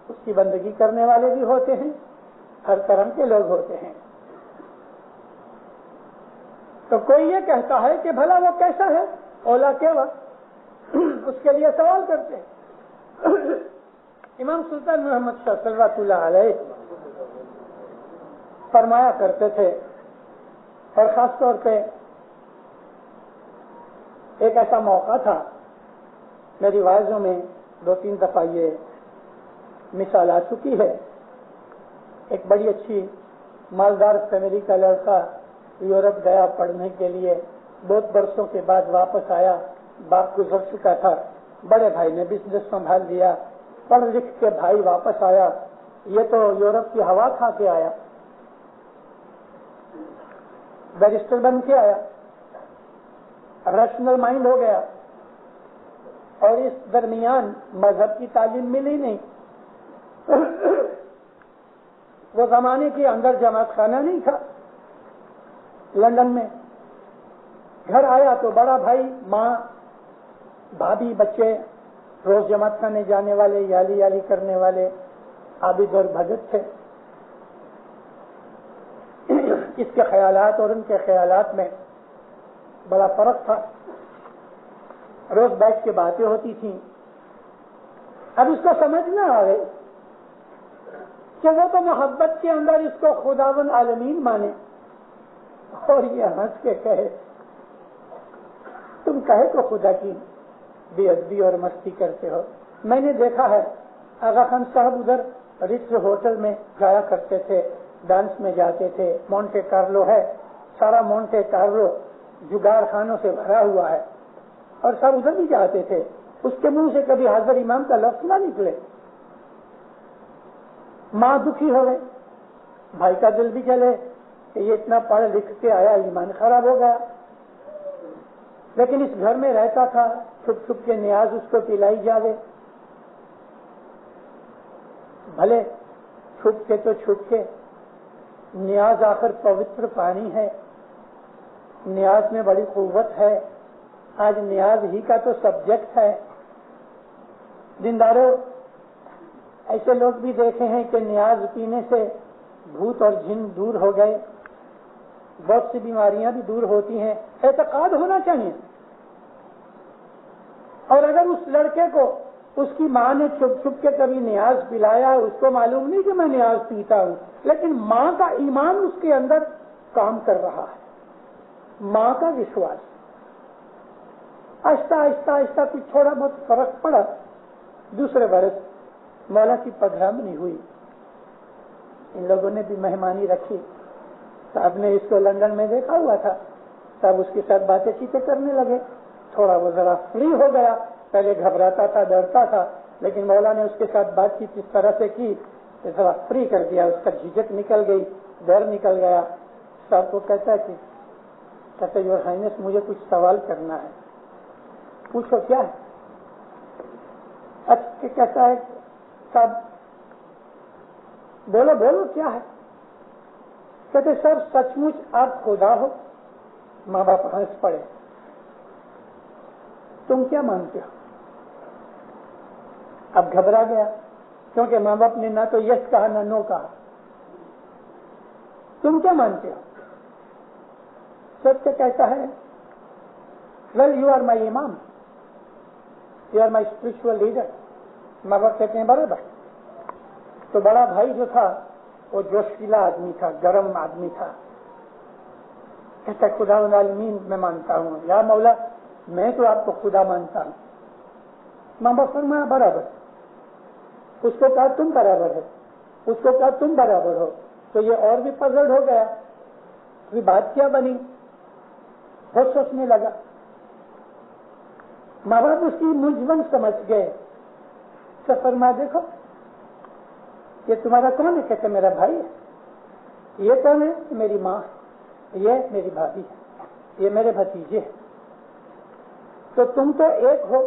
اس کی بندگی کرنے والے بھی ہوتے ہیں، ہر طرح کے لوگ ہوتے ہیں۔ تو کوئی یہ کہتا ہے کہ بھلا وہ کیسا ہے، اولا کیوا، اس کے لیے سوال کرتے ہیں۔ امام سلطان محمد شاہ صلوات اللہ علیہ فرمایا کرتے تھے، اور خاص طور پہ ایک ایسا موقع تھا، میری وعظوں میں 2-3 دفعہ یہ مثال آ چکی ہے۔ ایک بڑی اچھی مالدار فیملی کا لڑکا یورپ گیا پڑھنے کے لیے، بہت برسوں کے بعد واپس آیا، باپ گزر چکا تھا، بڑے بھائی نے بزنس سنبھال لیا، پڑھ لکھ کے بھائی واپس آیا، یہ تو یورپ کی ہوا کھا کے آیا، بیرسٹر بن کے آیا، ریشنل مائنڈ ہو گیا، اور اس درمیان مذہب کی تعلیم ملی نہیں۔ وہ زمانے کے اندر جماعت خانہ نہیں تھا لندن میں. گھر آیا تو بڑا بھائی، ماں، بھابھی، بچے روز جماعت خانے جانے والے، یالی یالی کرنے والے، عابد اور بھگت تھے. اس کے خیالات اور ان کے خیالات میں بڑا فرق تھا. روز بیٹھ کے باتیں ہوتی تھیں. اب اس کو سمجھ نہ آ رہے کہ وہ تو محبت کے اندر اس کو خداوند عالمین مانے، اور یہ ہنس کے کہے تم کہے تو خدا کی بے ادبی اور مستی کرتے ہو. میں نے دیکھا ہے آغا خان صاحب ادھر رچ ہوٹل میں جایا کرتے تھے، ڈانس میں جاتے تھے. مونٹے کارلو ہے، سارا مونٹے کارلو جگار خانوں سے بھرا ہوا ہے، اور سب ادھر بھی جاتے تھے. اس کے منہ سے کبھی حاضر امام کا لفظ نہ نکلے. ماں دکھی ہو گئے، بھائی کا دل بھی چلے کہ یہ اتنا پڑھ لکھ کے آیا، ایمان خراب ہو گیا. لیکن اس گھر میں رہتا تھا، چھپ چھپ کے نیاز اس کو پلائی جاوے. بھلے چھپ کے تو چھپ کے، نیاز آخر پوتر پانی ہے، نیاز میں بڑی قوت ہے. آج نیاز ہی کا تو سبجیکٹ ہے. دینداروں، ایسے لوگ بھی دیکھے ہیں کہ نیاز پینے سے بھوت اور جن دور ہو گئے، بہت سی بیماریاں بھی دور ہوتی ہیں. اعتقاد ہونا چاہیے. اور اگر اس لڑکے کو اس کی ماں نے چھپ چھپ کے کبھی نیاز پلایا، اس کو معلوم نہیں کہ میں نیاز پیتا ہوں، لیکن ماں کا ایمان اس کے اندر کام کر رہا ہے، ماں کا وشواس. آہستہ آہستہ آہستہ کچھ تھوڑا بہت فرق پڑا. دوسرے برس مولا کی پدرامنی ہوئی. ان لوگوں نے بھی مہمانی رکھی. صاحب نے اس کو لندن میں دیکھا ہوا تھا، صاحب اس کے ساتھ باتیں چیتیں کرنے لگے. تھوڑا وہ ذرا فری ہو گیا. پہلے گھبراتا تھا، ڈرتا تھا، لیکن مولا نے اس کے ساتھ بات چیت اس طرح سے کی کہ ذرا فری کر دیا. اس کا جھجک نکل گئی، ڈر نکل گیا. صاحب کو کہتا ہے کہ یور ہائنس مجھے کچھ سوال کرنا ہے. پوچھو کیا ہے؟ اچھا کہتا ہے صاحب بولو بولو کیا ہے؟ کہتے سر سچ مچ آپ خدا ہو؟ ماں باپ ہنس پڑے. تم کیا مانتے ہو؟ اب گھبرا گیا کیونکہ ماں باپ نے نہ تو یس کہا نہ نو کہا. تم کیا مانتے ہو؟ سچ سے کہتا ہے ویل یو آر مائی امام، you are my spiritual leader. ماں باپ کہتے ہیں برابر. تو بڑا بھائی جو تھا وہ جوشیلا آدمی تھا، گرم آدمی تھا. کہتا خدا العالمین میں مانتا ہوں. یا مولا میں تو آپ کو خدا مانتا ہوں. ماں باپ فرمایا برابر. اس کو کہا تم برابر ہے، اس کو کہا تم برابر ہو. تو یہ اور بھی پزل ہو گیا کہ بات کیا بنی. بہت سوچنے لگا. ماں باپ اس کی مجھن سمجھ گئے. فرمایا دیکھو یہ تمہارا کون ہے؟ کہتے میرا بھائی ہے. یہ کون ہے؟ میری ماں ہے. یہ میری بھابھی ہے. یہ میرے بھتیجے ہیں. تو تم تو ایک ہو.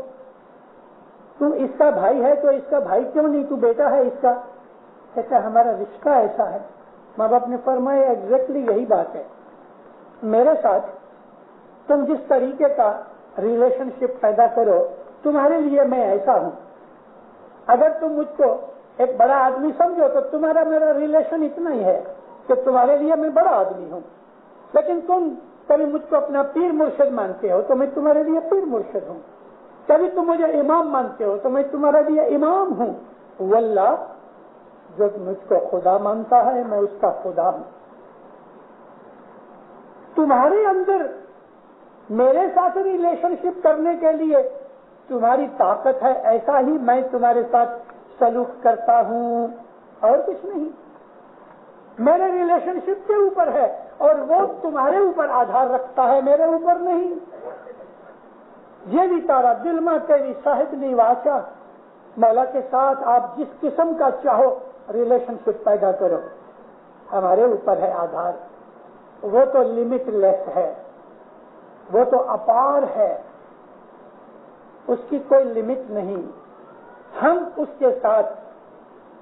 تم اس کا بھائی ہے تو اس کا بھائی کیوں نہیں؟ تو بیٹا ہے اس کا. کہتا ہمارا رشتہ ایسا ہے. ماں باپ نے فرمایا ایگزیکٹلی یہی بات ہے. میرے ساتھ تم جس طریقے کا ریلیشن شپ پیدا کرو، تمہارے لیے میں ایسا ہوں. اگر تم مجھ کو ایک بڑا آدمی سمجھو تو تمہارا میرا ریلیشن اتنا ہی ہے کہ تمہارے لیے میں بڑا آدمی ہوں. لیکن تم کبھی مجھ کو اپنا پیر مرشد مانتے ہو تو میں تمہارے لیے پیر مرشد ہوں. کبھی تم مجھے امام مانتے ہو تو میں تمہارے لیے امام ہوں. واللہ جو مجھ کو خدا مانتا ہے میں اس کا خدا ہوں. تمہارے اندر میرے ساتھ ریلیشن شپ کرنے کے لیے تمہاری طاقت ہے، ایسا ہی میں تمہارے ساتھ سلوک کرتا ہوں اور کچھ نہیں. میرے ریلیشن شپ کے اوپر ہے اور وہ تمہارے اوپر آدھار رکھتا ہے، میرے اوپر نہیں. یہ بھی تارا دل میں تیری صاحب نواسا. مولا کے ساتھ آپ جس قسم کا چاہو ریلیشن شپ پیدا کرو، ہمارے اوپر ہے آدھار. وہ تو لمٹ لیس ہے، وہ تو اپار ہے، اس کی کوئی لمٹ نہیں. ہم اس کے ساتھ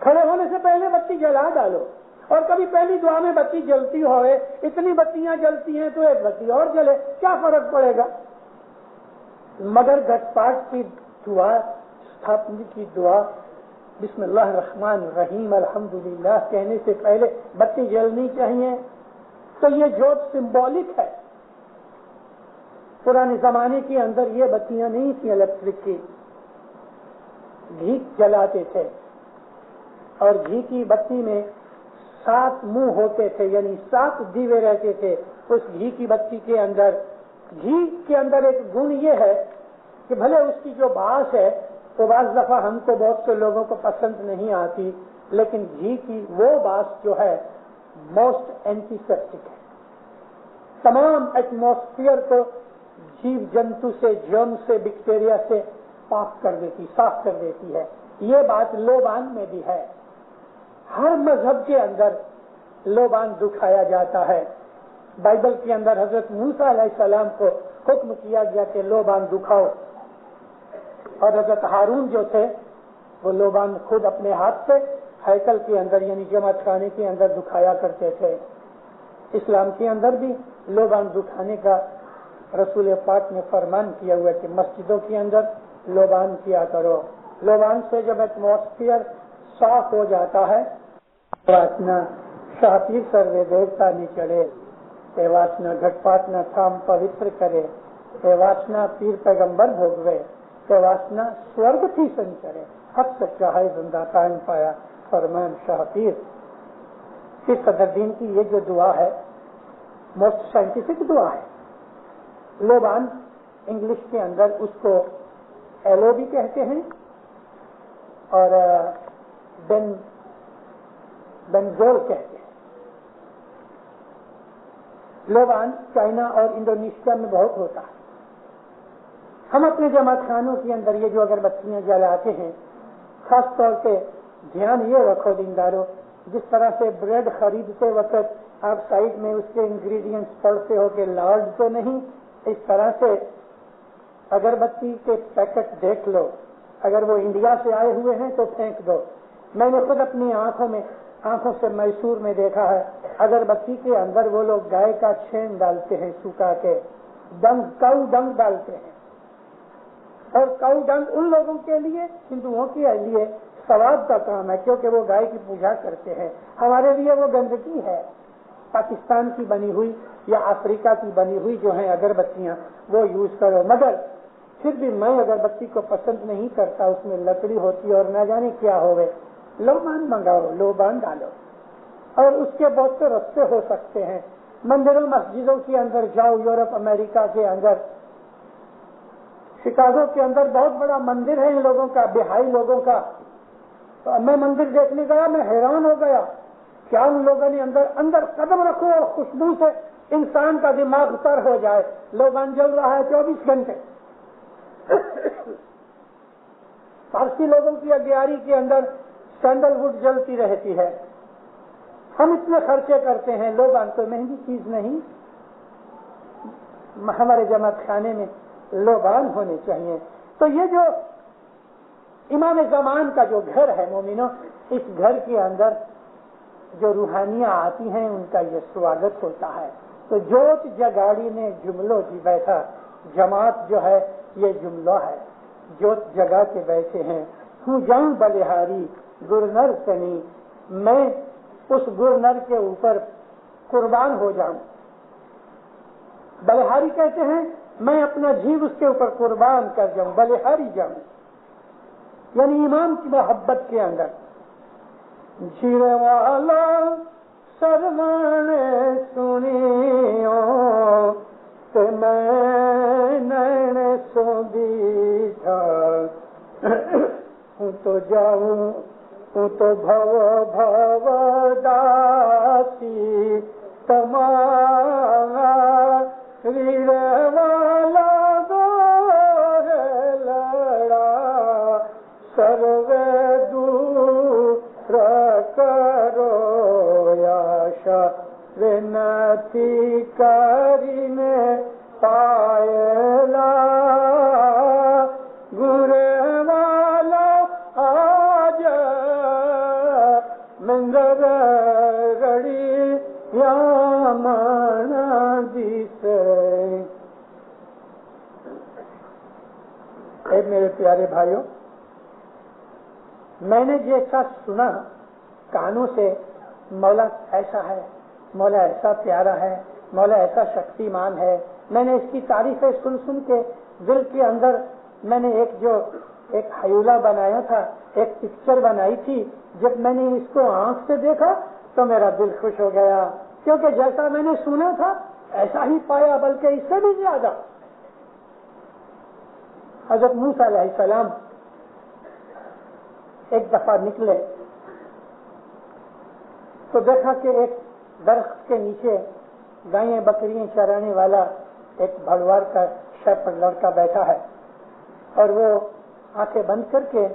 کھڑے ہونے سے پہلے بتی جلا ڈالو، اور کبھی پہلی دعا میں بتی جلتی ہوئے، اتنی بتیاں جلتی ہیں تو ایک بتی اور جلے، کیا فرق پڑے گا؟ مگر گھٹ پاٹ کی دعا، استھاپن کی دعا، بسم اللہ الرحمن الرحیم الحمدللہ کہنے سے پہلے بتی جلنی چاہیے۔ تو یہ جوت سمبولک ہے۔ پرانے زمانے کے اندر یہ بتیاں نہیں تھیں الیکٹرک کی، گھی جلاتے تھے، اور گھی کی بتی میں 7 منہ ہوتے تھے، یعنی 7 دیوے رہتے تھے اس گھی کی بتی کے اندر۔ گھی کے اندر ایک گن یہ ہے کہ بھلے اس کی جو باس ہے تو بعض دفعہ ہم کو بہت سے لوگوں کو پسند نہیں آتی، لیکن گھی کی وہ باس جو ہے موسٹ اینٹی سیپٹک ہے، تمام ایٹماسفیئر کو جیو جنتو سے، جرم سے، بیکٹیریا سے پاک کر دیتی، صاف کر دیتی ہے۔ یہ بات لوبان میں بھی ہے۔ ہر مذہب کے اندر لوبان دکھایا جاتا ہے۔ بائبل کے اندر حضرت موسیٰ علیہ السلام کو حکم کیا گیا کہ لوبان دکھاؤ، اور حضرت ہارون جو تھے وہ لوبان خود اپنے ہاتھ سے ہیکل کے اندر یعنی جماعت خانے کے اندر دکھایا کرتے تھے۔ اسلام کے اندر بھی لوبان دکھانے کا رسول پاک نے فرمان کیا ہوا کہ مسجدوں کے اندر لوبان کیا کرو۔ لوبان سے جب ایٹماسفیئر صاف ہو جاتا ہے، واسنا شاہ پیر سروے دیوتا نے چڑھے، اے واسنا گھٹ پاٹ نہ تھام پوتر کرے، اے واسنا پیر پیغمبر بھوگوے، اے واسنا سورگ تھی سنچرے، حق سچا ہے زندہ قائم پایا فرمان شاہ پیر۔ پیر صدر دین کی یہ جو دعا ہے موسٹ سائنٹیفک دعا ہے۔ لوبان انگلش کے اندر اس کو ایلو بھی کہتے ہیں، اور بنزول کہتے ہیں۔ لوبان چائنا اور انڈونیشیا میں بہت ہوتا ہے۔ ہم اپنے جماعت خانوں کے اندر یہ جو اگر بتیاں جلاتے ہیں، خاص طور پہ دھیان یہ رکھو دیندارو، جس طرح سے بریڈ خریدتے وقت آپ سائڈ میں اس کے انگریڈینٹس پڑھتے ہو کہ لارڈ تو نہیں، اس طرح سے اگربتی کے پیکٹ دیکھ لو، اگر وہ انڈیا سے آئے ہوئے ہیں تو پھینک دو۔ میں نے خود اپنی آنکھوں سے میسور میں دیکھا ہے، اگربتی کے اندر وہ لوگ گائے کا چھین ڈالتے ہیں، سکھا کے کاؤ ڈنگ ڈالتے ہیں، اور کاؤ ڈنگ ان لوگوں کے لیے، ہندوؤں کے لیے ثواب کا کام ہے، کیونکہ وہ گائے کی پوجا کرتے ہیں۔ ہمارے لیے وہ گندگی ہے۔ پاکستان کی بنی ہوئی یا افریقہ کی بنی ہوئی جو ہیں اگربتیاں وہ یوز کرو، مگر پھر بھی میں اگربتی کو پسند نہیں کرتا، اس میں لکڑی ہوتی اور نہ جانے کیا ہوئے۔ لوبان منگاؤ، لوبان ڈالو، اور اس کے بہت سے رستے ہو سکتے ہیں۔ مندروں مسجدوں کے اندر جاؤ، یورپ امریکہ کے اندر، شکاگو کے اندر بہت بڑا مندر ہے ان لوگوں کا، بہائی لوگوں کا۔ تو میں مندر دیکھنے گیا، میں حیران ہو گیا، کیا ان لوگوں نے اندر قدم رکھو اور خوشبو سے انسان کا دماغ تر ہو جائے۔ لوبان جل رہا ہے 24 گھنٹے۔ پارسی لوگوں کی اگیاری کے اندر سینڈل وڈ جلتی رہتی ہے۔ ہم اتنے خرچے کرتے ہیں، لوبان تو مہنگی چیز نہیں۔ ہمارے جماعت خانے میں لوبان ہونے چاہیے۔ تو یہ جو امام زمان کا جو گھر ہے مومنوں، اس گھر کے اندر جو روحانیاں آتی ہیں ان کا یہ سواگت ہوتا ہے۔ تو جوت جگاڑی نے جملو جی بیٹھا، جماعت جو ہے یہ جملہ ہے، جوت جگا کے بیٹھے ہیں۔ ہوں جاؤں بلہاری گرنر سنی، میں اس گرنر کے اوپر قربان ہو جاؤں۔ بلہاری کہتے ہیں میں اپنا جیو اس کے اوپر قربان کر جاؤں، بلہاری جاؤں، یعنی امام کی محبت کے اندر۔ جیرے والا سرمان سنیو تے میں نین سو بیٹھا، ہوں تو جاؤں ہوں تو بھو داسی تمام ویر والا دور لڑا سروے دور کرو یاشا نتی کرنے پائلا گر والا آج پیارے بھائیوں، میں نے جیسا سنا کانوں سے مولا ایسا ہے، مولا ایسا پیارا ہے، مولا ایسا شکتیمان ہے، میں نے اس کی تعریفیں سن سن کے دل کے اندر میں نے ایک حیولہ بنایا تھا، ایک پکچر بنائی تھی. جب میں نے اس کو آنکھ سے دیکھا تو میرا دل خوش ہو گیا، کیونکہ جیسا میں نے سنا تھا ایسا ہی پایا، بلکہ اس سے بھی زیادہ. حضرت موسیٰ علیہ السلام ایک دفعہ نکلے تو دیکھا کہ ایک درخت کے نیچے گائیں بکریاں چرانے والا ایک بھڑوار کا شیپرڈ لڑکا بیٹھا ہے، اور وہ آنکھیں بند کر کے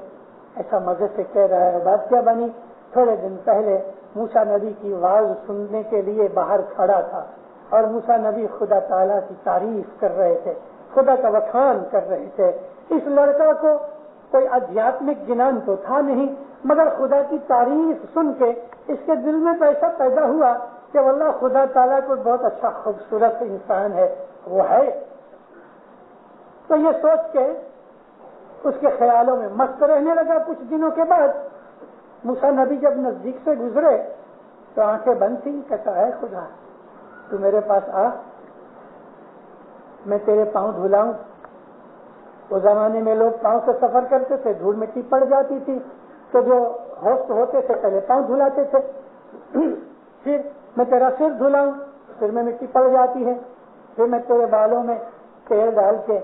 ایسا مزے سے کہہ رہا ہے. بات کیا بنی؟ تھوڑے دن پہلے موسیٰ نبی کی آواز سننے کے لیے باہر کھڑا تھا، اور موسیٰ نبی خدا تعالیٰ کی تعریف کر رہے تھے، خدا کا بخان کر رہے تھے. اس لڑکا کو کوئی آدھیاتمک جنان تو تھا نہیں، مگر خدا کی تعریف سن کے اس کے دل میں تو ایسا پیدا ہوا کہ واللہ خدا تعالیٰ کو بہت اچھا خوبصورت انسان ہے وہ ہے. تو یہ سوچ کے اس کے خیالوں میں مست رہنے لگا. کچھ دنوں کے بعد موسیٰ نبی جب نزدیک سے گزرے تو آنکھیں بند تھیں. کہتا ہے خدا تو میرے پاس آ، میں تیرے پاؤں دھلاؤں. اس زمانے میں لوگ پاؤں سے سفر کرتے تھے، دھول مٹی پڑ جاتی تھی، تو جو ہوش ہوتے تھے پہلے پاؤں دھلاتے تھے. پھر میں تیرا سر دھلاؤں، سر میں مٹی پڑ جاتی ہے. پھر میں تیرے بالوں میں تیل ڈال کے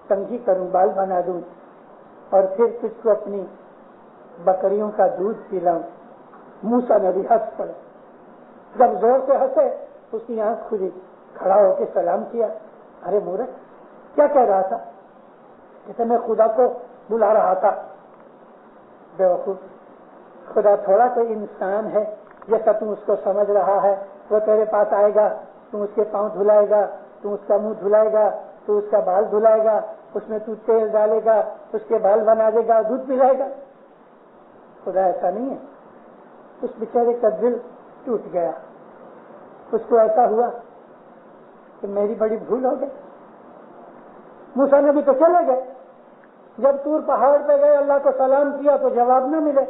کنگھی کروں، بال بنا دوں، اور پھر تجھ کو اپنی بکریوں کا دودھ پلاؤں. موسیٰ نبی ہنس پڑے. جب زور سے ہنسے اس کی آنکھ کھلی، کھڑا ہو کے سلام کیا. ارے مورخ کیا کہہ رہا تھا؟ جیسے میں خدا کو بلا رہا تھا. بیوقوف، خدا تھوڑا کوئی انسان ہے جیسا تم اس کو سمجھ رہا ہے. وہ تیرے پاس آئے گا، تم اس کے پاؤں دھلائے گا، تم اس کا منہ دھلائے گا، تو اس کا بال دھلائے گا، اس میں تو تیل ڈالے گا، اس کے بال بنا دے گا، دودھ پلائے گا. خدا ایسا نہیں ہے. اس بیچارے کا دل ٹوٹ گیا. اس کو ایسا ہوا کہ میری بڑی بھول ہو گئی. موسیٰ نبی تو چلے گئے. جب طور پہاڑ پہ گئے اللہ کو سلام کیا تو جواب نہ ملے.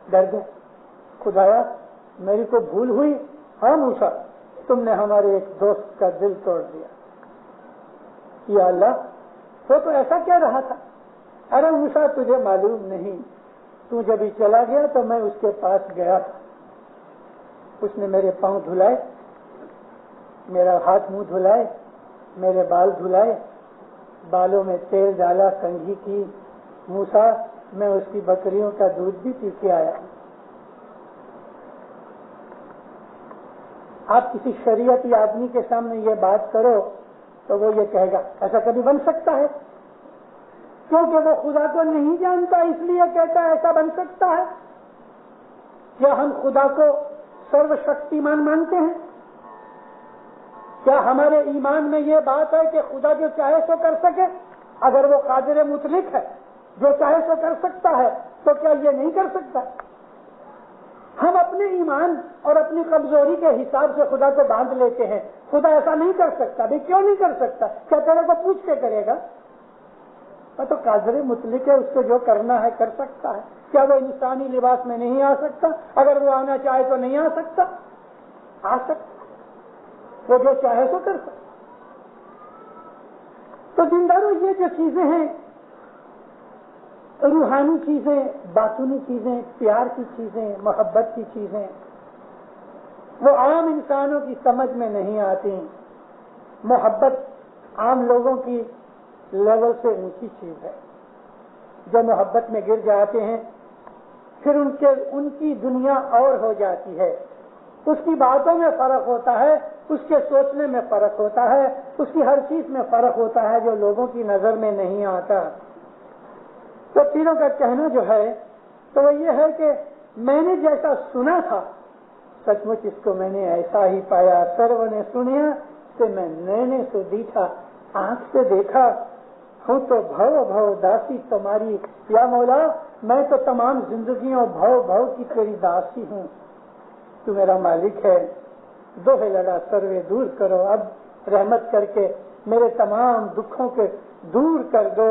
ڈر گئے. خدایا میری کو بھول ہوئی. ہاں موسیٰ، تم نے ہمارے ایک دوست کا دل توڑ دیا. یا اللہ وہ تو ایسا کہہ رہا تھا. ارے موسیٰ تجھے معلوم نہیں، تو جب ہی چلا گیا تو میں اس کے پاس گیا تھا. اس نے میرے پاؤں دھلائے، میرا ہاتھ منہ دھلائے، میرے بال دھلائے، بالوں میں تیل ڈالا، کنگھی کی. موسیٰ میں اس کی بکریوں کا دودھ بھی پی کے آیا. آپ کسی شریعتی آدمی کے سامنے یہ بات کرو تو وہ یہ کہے گا ایسا کبھی بن سکتا ہے؟ کیونکہ وہ خدا کو نہیں جانتا اس لیے کہتا ہے ایسا بن سکتا ہے. کیا ہم خدا کو سرو شکتیمان مانتے ہیں؟ کیا ہمارے ایمان میں یہ بات ہے کہ خدا جو چاہے سو کر سکے؟ اگر وہ قادر مطلق ہے، جو چاہے سو کر سکتا ہے، تو کیا یہ نہیں کر سکتا؟ ہم اپنے ایمان اور اپنی کمزوری کے حساب سے خدا کو باندھ لیتے ہیں. خدا ایسا نہیں کر سکتا. بھی کیوں نہیں کر سکتا؟ کیا تیرے کو پوچھ کے کرے گا؟ وہ تو قادر مطلق ہے، اس کو جو کرنا ہے کر سکتا ہے. کیا وہ انسانی لباس میں نہیں آ سکتا؟ اگر وہ آنا چاہے تو نہیں آ سکتا؟ آ سکتا. وہ جو چاہے سو کر سکتا. تو دینداروں، یہ جو چیزیں ہیں، روحانی چیزیں، باطنی چیزیں، پیار کی چیزیں، محبت کی چیزیں، وہ عام انسانوں کی سمجھ میں نہیں آتی. محبت عام لوگوں کی لیول سے اونچی چیز ہے. جو محبت میں گر جاتے ہیں پھر ان کی دنیا اور ہو جاتی ہے. اس کی باتوں میں فرق ہوتا ہے، اس کے سوچنے میں فرق ہوتا ہے، اس کی ہر چیز میں فرق ہوتا ہے جو لوگوں کی نظر میں نہیں آتا. تو پیروں کا کہنا جو ہے تو وہ یہ ہے کہ میں نے جیسا سنا تھا سچ مچ اس کو میں نے ایسا ہی پایا. سرو نے سنیا کہ میں نے سو دیکھا، آنکھ سے دیکھا. ہوں تو بھو بھو داسی تمہاری. یا مولا میں تو تمام زندگیوں بھو بھو کی تیری داسی ہوں. تو میرا مالک ہے. دوہے لڑا سروے دور کرو، اب رحمت کر کے میرے تمام دکھوں کے دور کر دو.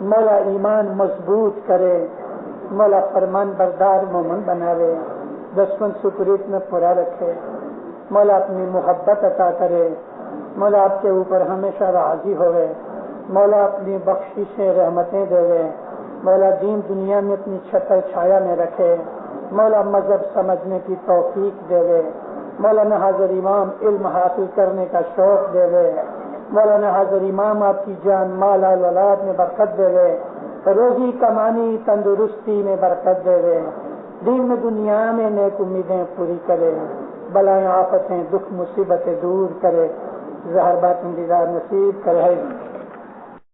مولا ایمان مضبوط کرے، مولا فرمان بردار مومن بناوے، دشمن سپریت میں پورا رکھے، مولا اپنی محبت عطا کرے، مولا آپ کے اوپر ہمیشہ راضی ہوئے، مولا اپنی بخششیں رحمتیں دے، مولا دین دنیا میں اپنی چھتر چھایا میں رکھے، مولا مذہب سمجھنے کی توفیق دے، مولانا حاضر امام علم حاصل کرنے کا شوق دے، مولانا حاضر امام آپ کی جان مال اولاد میں برکت دے، روزی کمانی تندرستی میں برکت دے، دین میں دنیا میں نیک امیدیں پوری کرے، بلائیں آفتیں دکھ مصیبتیں دور کرے، زہر باطن دیدار نصیب کرے۔